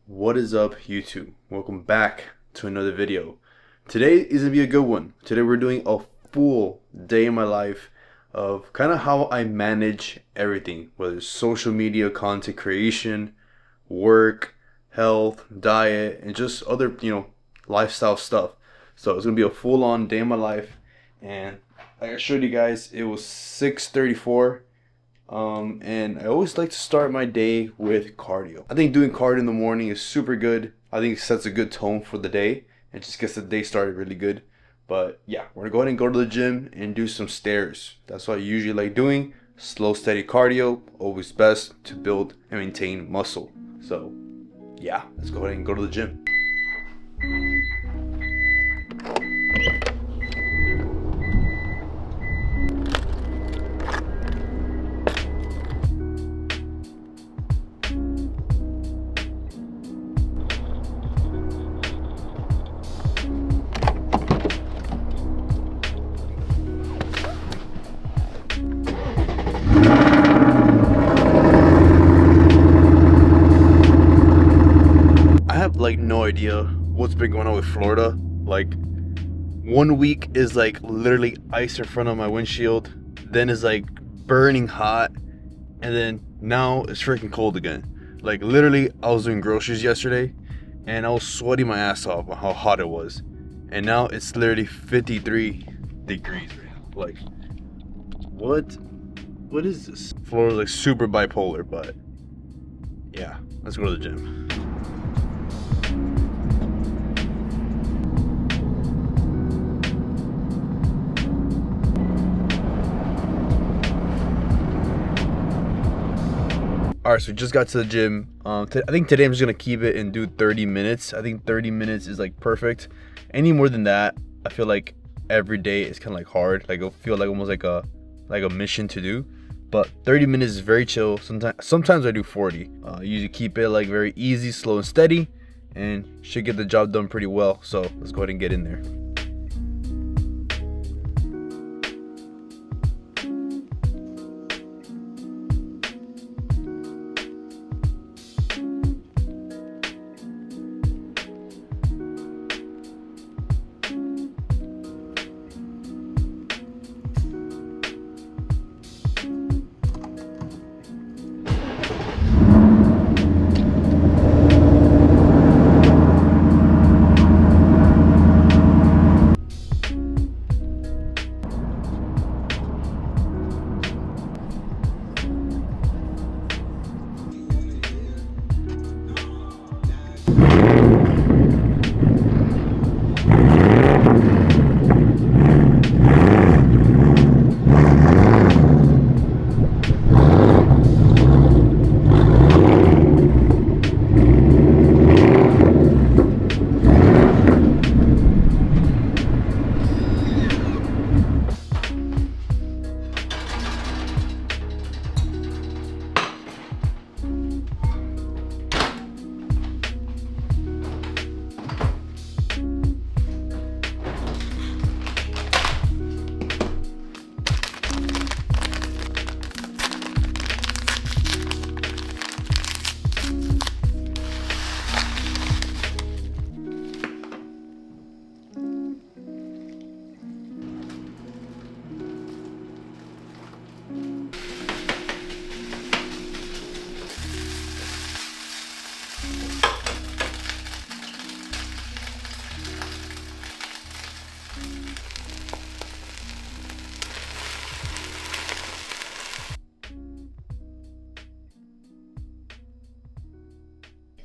What is up, YouTube? Welcome back to another video. Today is gonna be a good one. Today we're doing a full day in my life of kind of how I manage everything, whether it's social media, content creation, work, health, diet, and just other, lifestyle stuff. So it's gonna be a full-on day in my life, and like I showed you guys, it was 6:34. And I always like to start my day with cardio. I think doing cardio in the morning is super good. I think it sets a good tone for the day and just gets the day started really good. But yeah, we're gonna go ahead and go to the gym and do some stairs. That's what I usually like doing. Slow, steady cardio, always best to build and maintain muscle. So yeah, let's go ahead and go to the gym. Like no idea what's been going on with Florida. Like 1 week is like literally ice in front of my windshield, then is like burning hot, and then now it's freaking cold again. Like literally I was doing groceries yesterday and I was sweating my ass off on how hot it was, and now it's literally 53 degrees right now. Like what is this? Florida's like super bipolar. But yeah, let's go to the gym. Alright, so just got to the gym. I think today I'm just gonna keep it and do 30 minutes. I think 30 minutes is like perfect. Any more than that, I feel like every day is kind of like hard. Like it'll feel like almost like a mission to do. But 30 minutes is very chill. Sometimes I do 40. Usually keep it like very easy, slow and steady, and should get the job done pretty well. So let's go ahead and get in there.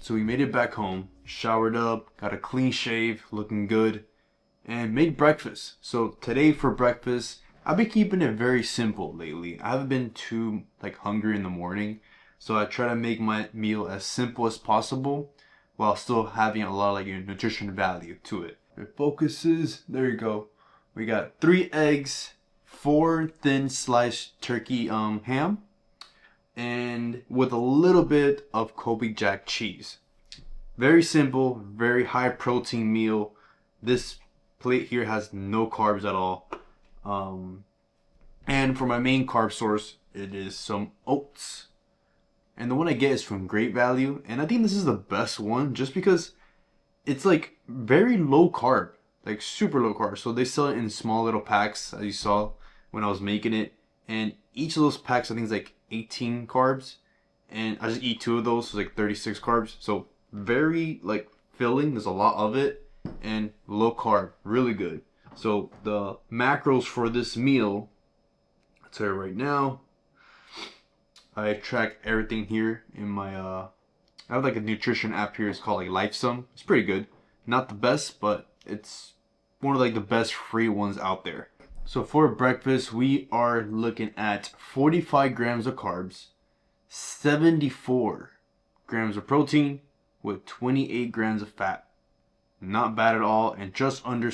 So we made it back home, showered up, got a clean shave, looking good, and made breakfast. So today for breakfast, I've been keeping it very simple lately. I haven't been too like hungry in the morning, so I try to make my meal as simple as possible while still having a lot of like nutrition value to it. It focuses, there you go. We got 3 eggs, 4 thin sliced turkey ham, and with a little bit of Kobe Jack cheese. Very simple, very high protein meal. This plate here has no carbs at all. And for my main carb source, it is some oats. and the one I get is from Great Value, and I think this is the best one just because it's like very low carb, like super low carb. So they sell it in small little packs, as you saw when I was making it, and each of those packs I think is like 18 carbs, and I just eat 2 of those, so like 36 carbs. So very like filling. There's a lot of it, and low carb, really good. So the macros for this meal, I'll tell you right now. I track everything here in my I have like a nutrition app here. It's called like LifeSum. It's pretty good. Not the best, but it's one of like the best free ones out there. So for breakfast, we are looking at 45 grams of carbs, 74 grams of protein with 28 grams of fat. Not bad at all, and just under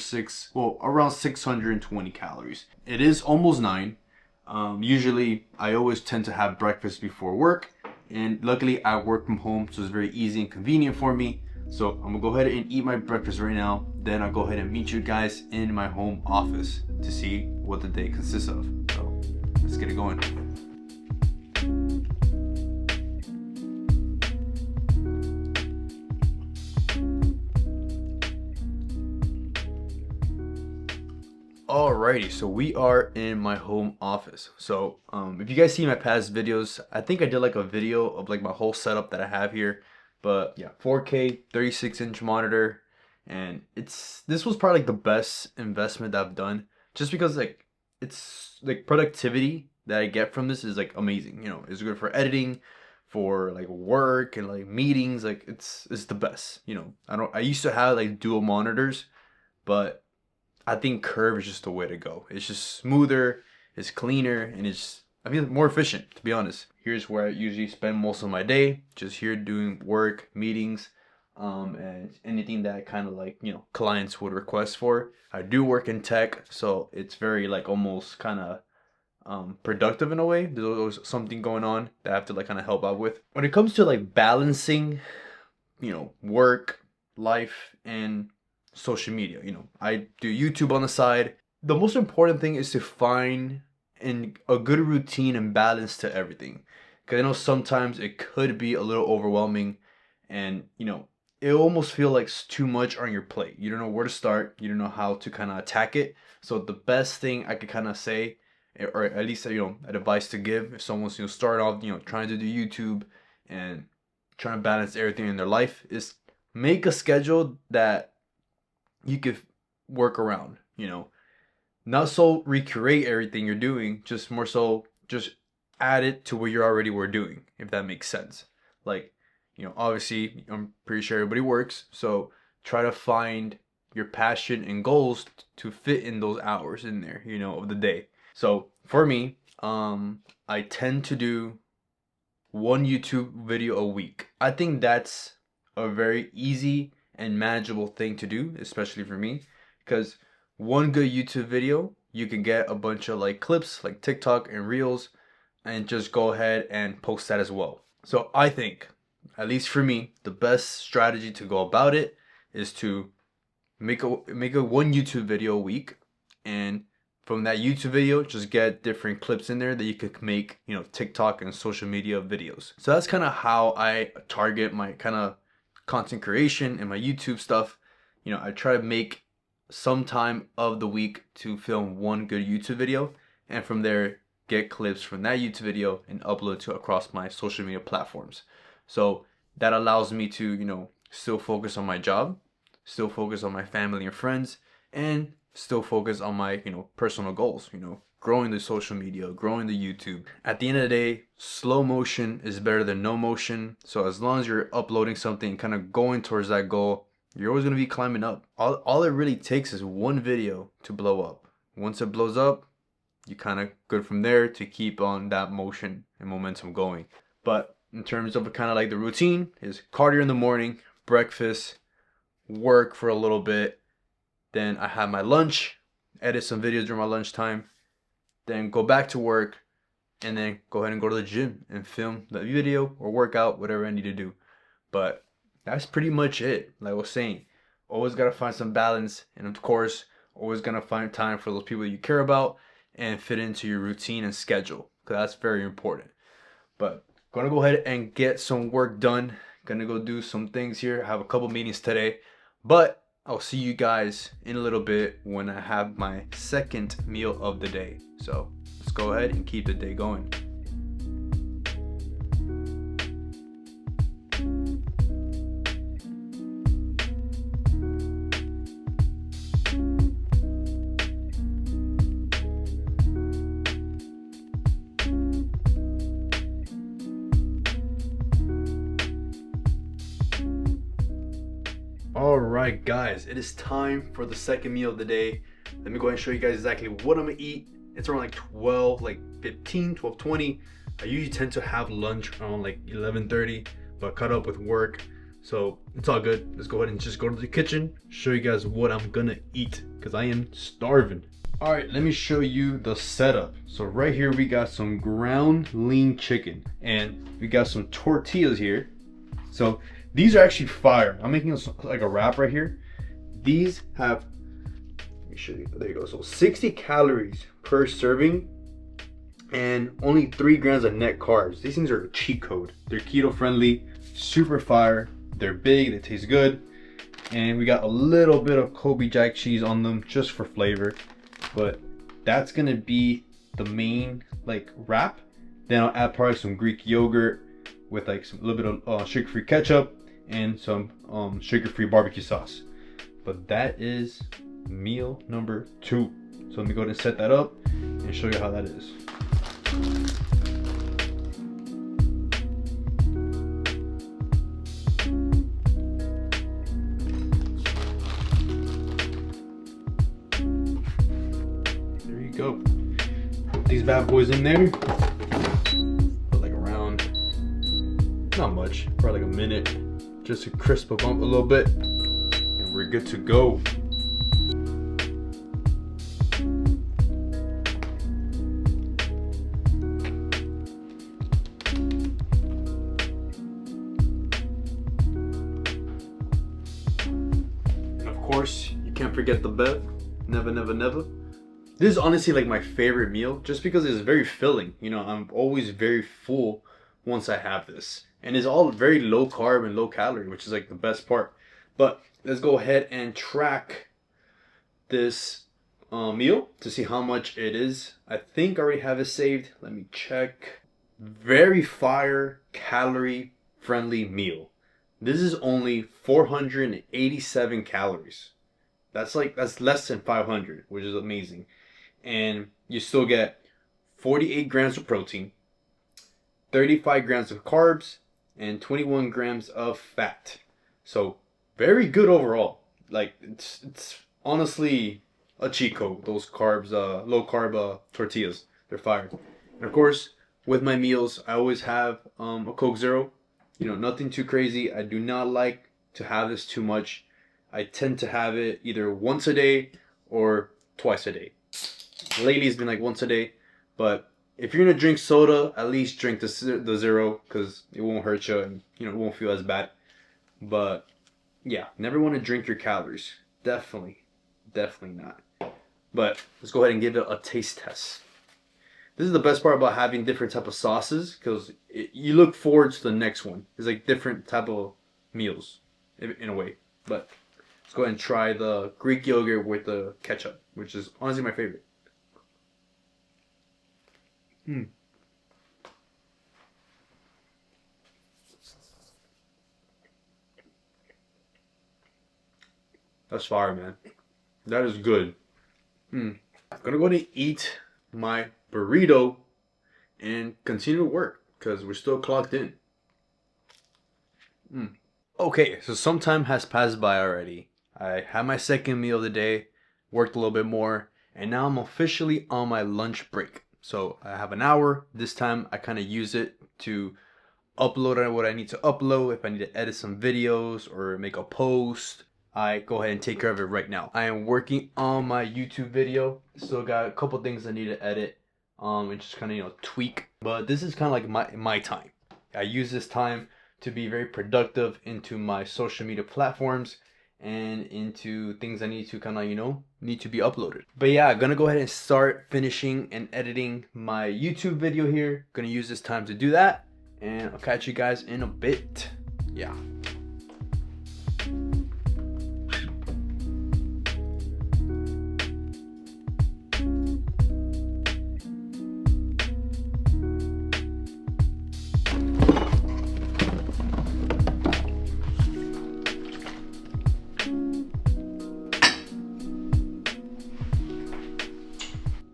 around 620 calories. It is almost 9. Usually I always tend to have breakfast before work, and luckily I work from home, so it's very easy and convenient for me. So I'm gonna go ahead and eat my breakfast right now, then I'll go ahead and meet you guys in my home office to see what the day consists of. So let's get it going. Alrighty, so we are in my home office. So if you guys see my past videos, I think I did like a video of like my whole setup that I have here. But yeah, 4K 36-inch monitor, and this was probably like the best investment that I've done, just because like it's like productivity that I get from this is like amazing. You know, it's good for editing, for like work and like meetings. Like it's the best. You know, I used to have like dual monitors, but I think curve is just the way to go. It's just smoother, it's cleaner, and I feel more efficient, to be honest. Here's where I usually spend most of my day, just here doing work, meetings, and anything that kind of like, you know, clients would request for. I do work in tech, so it's very like almost kind of productive in a way. There's always something going on that I have to like kind of help out with. When it comes to like balancing, you know, work, life, and social media, you know, I do YouTube on the side. The most important thing is to find a good routine and balance to everything, because I know sometimes it could be a little overwhelming, and you know, it almost feel like it's too much on your plate. You don't know where to start, you don't know how to kind of attack it. So the best thing I could kind of say, or at least, you know, advice to give if someone's, you know, start off, you know, trying to do YouTube and trying to balance everything in their life, is make a schedule that you could work around, you know, not so recreate everything you're doing, just more so just add it to what you already were doing, if that makes sense. Like, you know, obviously I'm pretty sure everybody works, so try to find your passion and goals to fit in those hours in there, you know, of the day. So for me, I tend to do 1 YouTube video a week. I think that's a very easy and manageable thing to do, especially for me, because 1 good YouTube video, you can get a bunch of like clips like TikTok and Reels, and just go ahead and post that as well. So I think, at least for me, the best strategy to go about it is to make a 1 YouTube video a week, and from that YouTube video, just get different clips in there that you could make, you know, TikTok and social media videos. So that's kind of how I target my kind of content creation and my YouTube stuff. You know, I try to make some time of the week to film 1 good YouTube video, and from there get clips from that YouTube video and upload to across my social media platforms. So that allows me to, you know, still focus on my job, still focus on my family and friends, and still focus on my, you know, personal goals, you know, growing the social media, growing the YouTube. At the end of the day, slow motion is better than no motion. So as long as you're uploading something, kind of going towards that goal, you're always going to be climbing up. All it really takes is 1 video to blow up. Once it blows up, you kind of good from there to keep on that motion and momentum going. But in terms of kind of like the routine, is cardio in the morning, breakfast, work for a little bit, then I have my lunch, edit some videos during my lunchtime, then go back to work, and then go ahead and go to the gym and film the video or workout, whatever I need to do. But that's pretty much it. Like I was saying, always gotta find some balance, and of course, always gonna find time for those people you care about and fit into your routine and schedule, because that's very important. But Gonna go ahead and get some work done. Gonna go do some things here. I have a couple meetings today, but I'll see you guys in a little bit when I have my second meal of the day. So let's go ahead and keep the day going. Alright guys, it is time for the second meal of the day. Let me go ahead and show you guys exactly what I'm gonna eat. It's around like 12, like 15, 12:20. I usually tend to have lunch around like 11:30, but cut up with work. So it's all good. Let's go ahead and just go to the kitchen, show you guys what I'm gonna eat, because I am starving. Alright, let me show you the setup. So right here we got some ground lean chicken, and we got some tortillas here. So these are actually fire. I'm making like a wrap right here. These have, let me show you, there you go. So 60 calories per serving and only 3 grams of net carbs. These things are a cheat code. They're keto friendly, super fire. They're big, they taste good. And we got a little bit of Kobe jack cheese on them just for flavor. But that's gonna be the main like wrap. Then I'll add probably some Greek yogurt with like a little bit of sugar-free ketchup and some sugar-free barbecue sauce. But that is meal number 2. So let me go ahead and set that up and show you how that is. There you go. Put these bad boys in there. Put like around, not much, probably like a minute, just to crisp them up a little bit, and we're good to go. And of course, you can't forget the bev. Never, never, never. This is honestly like my favorite meal, just because it's very filling. You know, I'm always very full once I have this. And it's all very low carb and low calorie, which is like the best part. But let's go ahead and track this meal to see how much it is. I think I already have it saved. Let me check. Very fire, calorie friendly meal. This is only 487 calories. That's less than 500, which is amazing. And you still get 48 grams of protein, 35 grams of carbs, and 21 grams of fat. So very good overall. Like it's honestly a cheat code. Those carbs, low carb tortillas, they're fire. And of course, with my meals, I always have a Coke Zero. You know, nothing too crazy. I do not like to have this too much. I tend to have it either once a day or twice a day. Lately it's been like once a day, but if you're gonna drink soda, at least drink the zero, because it won't hurt you and you know it won't feel as bad. But yeah, never want to drink your calories. Definitely not. But let's go ahead and give it a taste test. This is the best part about having different type of sauces, because you look forward to the next one. It's like different type of meals in a way. But let's go ahead and try the Greek yogurt with the ketchup, which is honestly my favorite. That's fire, man. That is good. I'm gonna go ahead and eat my burrito and continue to work, because we're still clocked in. Okay, so some time has passed by already. I had my second meal of the day, worked a little bit more, and now I'm officially on my lunch break. So I have an hour. This time I kind of use it to upload what I need to upload. If I need to edit some videos or make a post, I go ahead and take care of it right now. I am working on my YouTube video. Still got a couple things I need to edit and just kind of tweak. But this is kind of like my time. I use this time to be very productive into my social media platforms and into things I need to kind of, need to be uploaded. But yeah, I'm gonna go ahead and start finishing and editing my YouTube video here. Gonna use this time to do that. and I'll catch you guys in a bit. Yeah.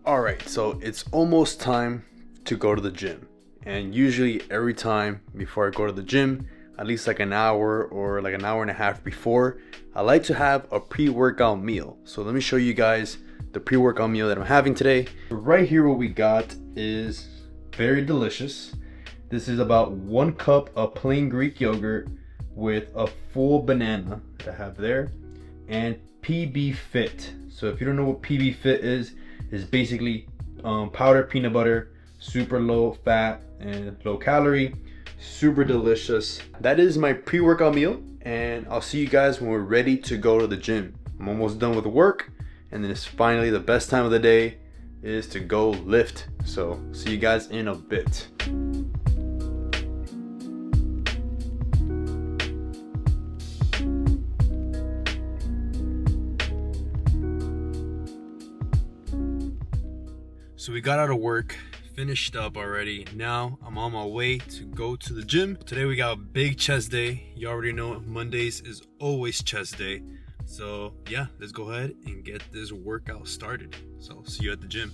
Alright, so it's almost time to go to the gym. And usually every time before I go to the gym, at least like an hour or like an hour and a half before, I like to have a pre-workout meal. So let me show you guys the pre-workout meal that I'm having today. Right here what we got is very delicious. This is about 1 cup of plain Greek yogurt with a full banana that I have there, and PB Fit. So if you don't know what PB Fit is basically powdered peanut butter, super low fat and low calorie, super delicious. That is my pre-workout meal, and I'll see you guys when we're ready to go to the gym. I'm almost done with work, and then it's finally the best time of the day is to go lift. So see you guys in a bit. So we got out of work, finished up already. Now I'm on my way to go to the gym. Today we got a big chest day. You already know Mondays is always chest day. So yeah, let's go ahead and get this workout started. So see you at the gym.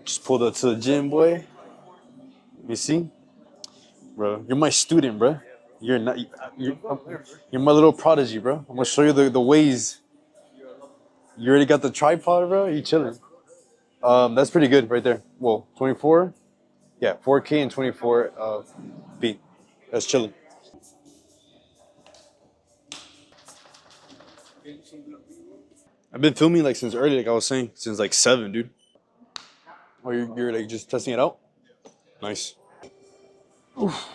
Just pulled up to the gym, boy. You see? Bro, you're my student, bro. You're not. You're my little prodigy, bro. I'm gonna show you the ways. You already got the tripod, bro. You chilling? That's pretty good right there. Well, 24. Yeah, 4K and 24 feet. That's chilling. I've been filming like since early, like I was saying, since like 7, dude. Oh, you're like just testing it out? Nice. Oof.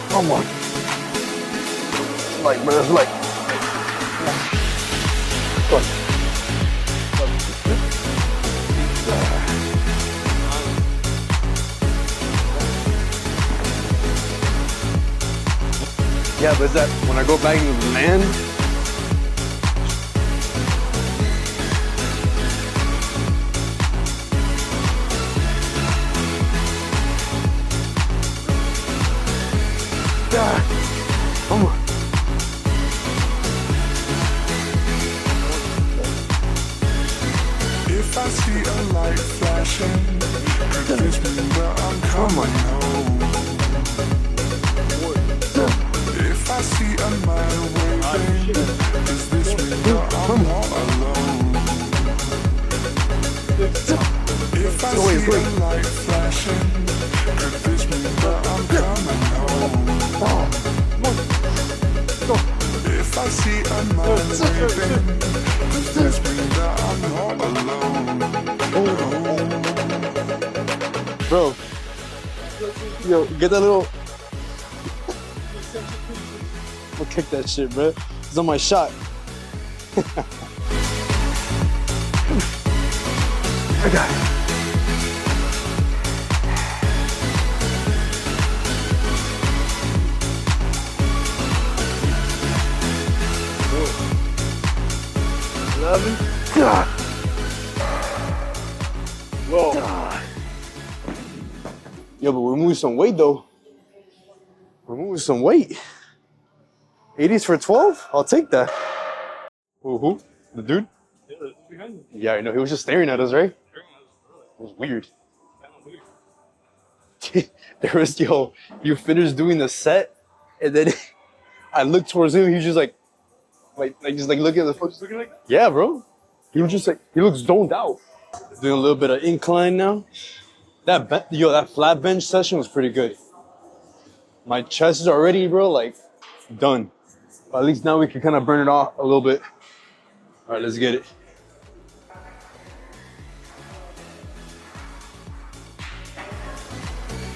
Come on. Like, bro, it's like. Come on. Yeah, but is that when I go back and land? Come on. If I see a light flashing, it gives me where I'm coming home. If I see a man waving, does this mean that I'm all alone? If I see a light flashing, could this mean that I'm coming home? If I see a man waving, does this mean that I'm all alone? Bro, yo, get that little. I'll kick that shit, bro. It's on my shot. I got it. Whoa. Yo, but we're moving some weight though. We're moving some weight. 80s for 12? I'll take that. Who? The dude? Yeah, it's behind me. Yeah, I know. He was just staring at us, right? It was weird. There was, yo, you finished doing the set, and then I looked towards him. He was just like just like looking at the foot. Looking like that? Yeah, bro. He was just like, he looks zoned out. Doing a little bit of incline now. That flat bench session was pretty good. My chest is already, bro, like done. But at least now we can kind of burn it off a little bit. All right, let's get it.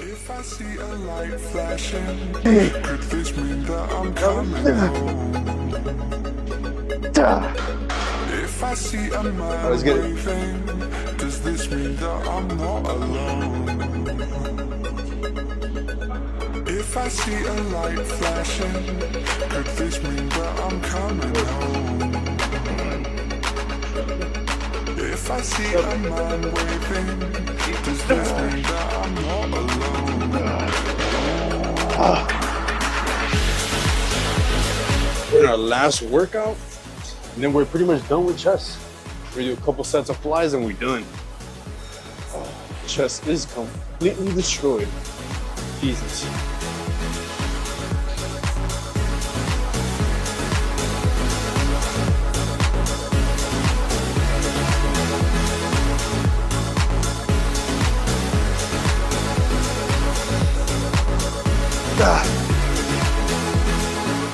If I see a light flashing, could this mean that I'm coming home? If I see a man let's get it. waving, does this mean that I'm not alone? If I see a light flashing, could this mean that I'm coming home? If I see a man waving, does this mean that I'm not alone? We're in our last workout, and then we're pretty much done with chest. We do a couple sets of flies and we're done. Chest is completely destroyed. Jesus.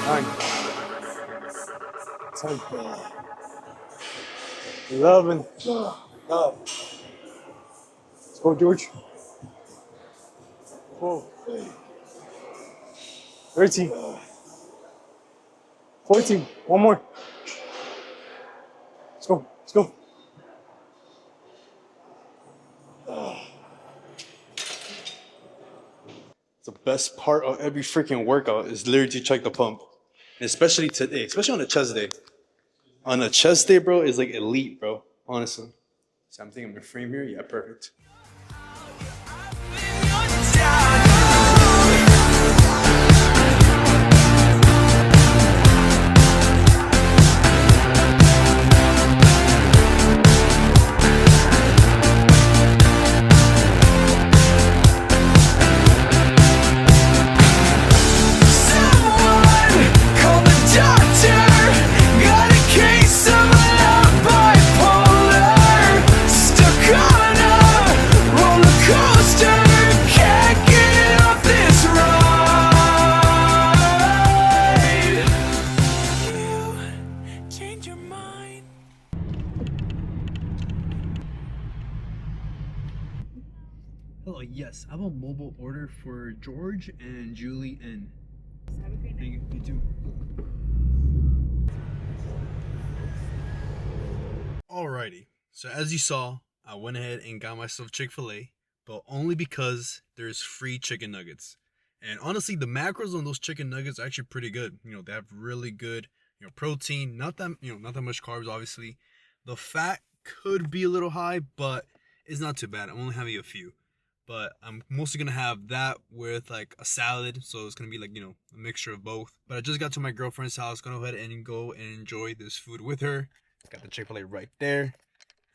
Nine. 10. 11. Let's go, George. 12. 13. 14. One more. Let's go. Let's go. The best part of every freaking workout is literally to check the pump. And especially today, especially on a chest day. On a chest day, bro, is like elite, bro. Honestly. So I'm thinking my frame here. Yeah, perfect. Hello, yes, I have a mobile order for George and Julie N. Have a great night. Thank you, you too. Alrighty, so as you saw, I went ahead and got myself Chick-fil-A, but only because there's free chicken nuggets. And honestly, the macros on those chicken nuggets are actually pretty good. You know, they have really good, protein, not that much carbs, obviously. The fat could be a little high, but it's not too bad. I'm only having a few. But I'm mostly going to have that with like a salad. So it's going to be like, a mixture of both. But I just got to my girlfriend's house. Going to go ahead and go and enjoy this food with her. Got the Chick-fil-A right there.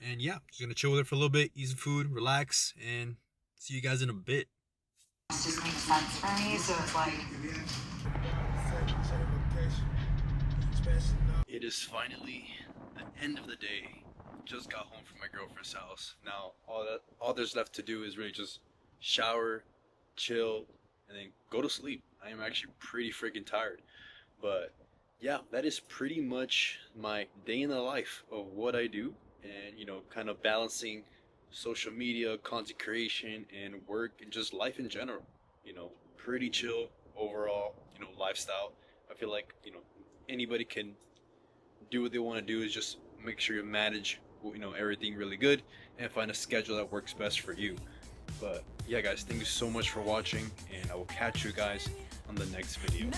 And yeah, just going to chill with her for a little bit, eat some food, relax, and see you guys in a bit. It just makes sense for me, so it's like... It is finally the end of the day. Just got home from my girlfriend's house. Now all there's left to do is really just shower, chill, and then go to sleep. I am actually pretty freaking tired. But yeah, that is pretty much my day in the life of what I do, and kind of balancing social media, content creation, and work, and just life in general. Pretty chill overall, lifestyle. I feel like, anybody can do what they want to do, is just make sure you manage everything really good and find a schedule that works best for you. But yeah, guys, thank you so much for watching, and I will catch you guys on the next video.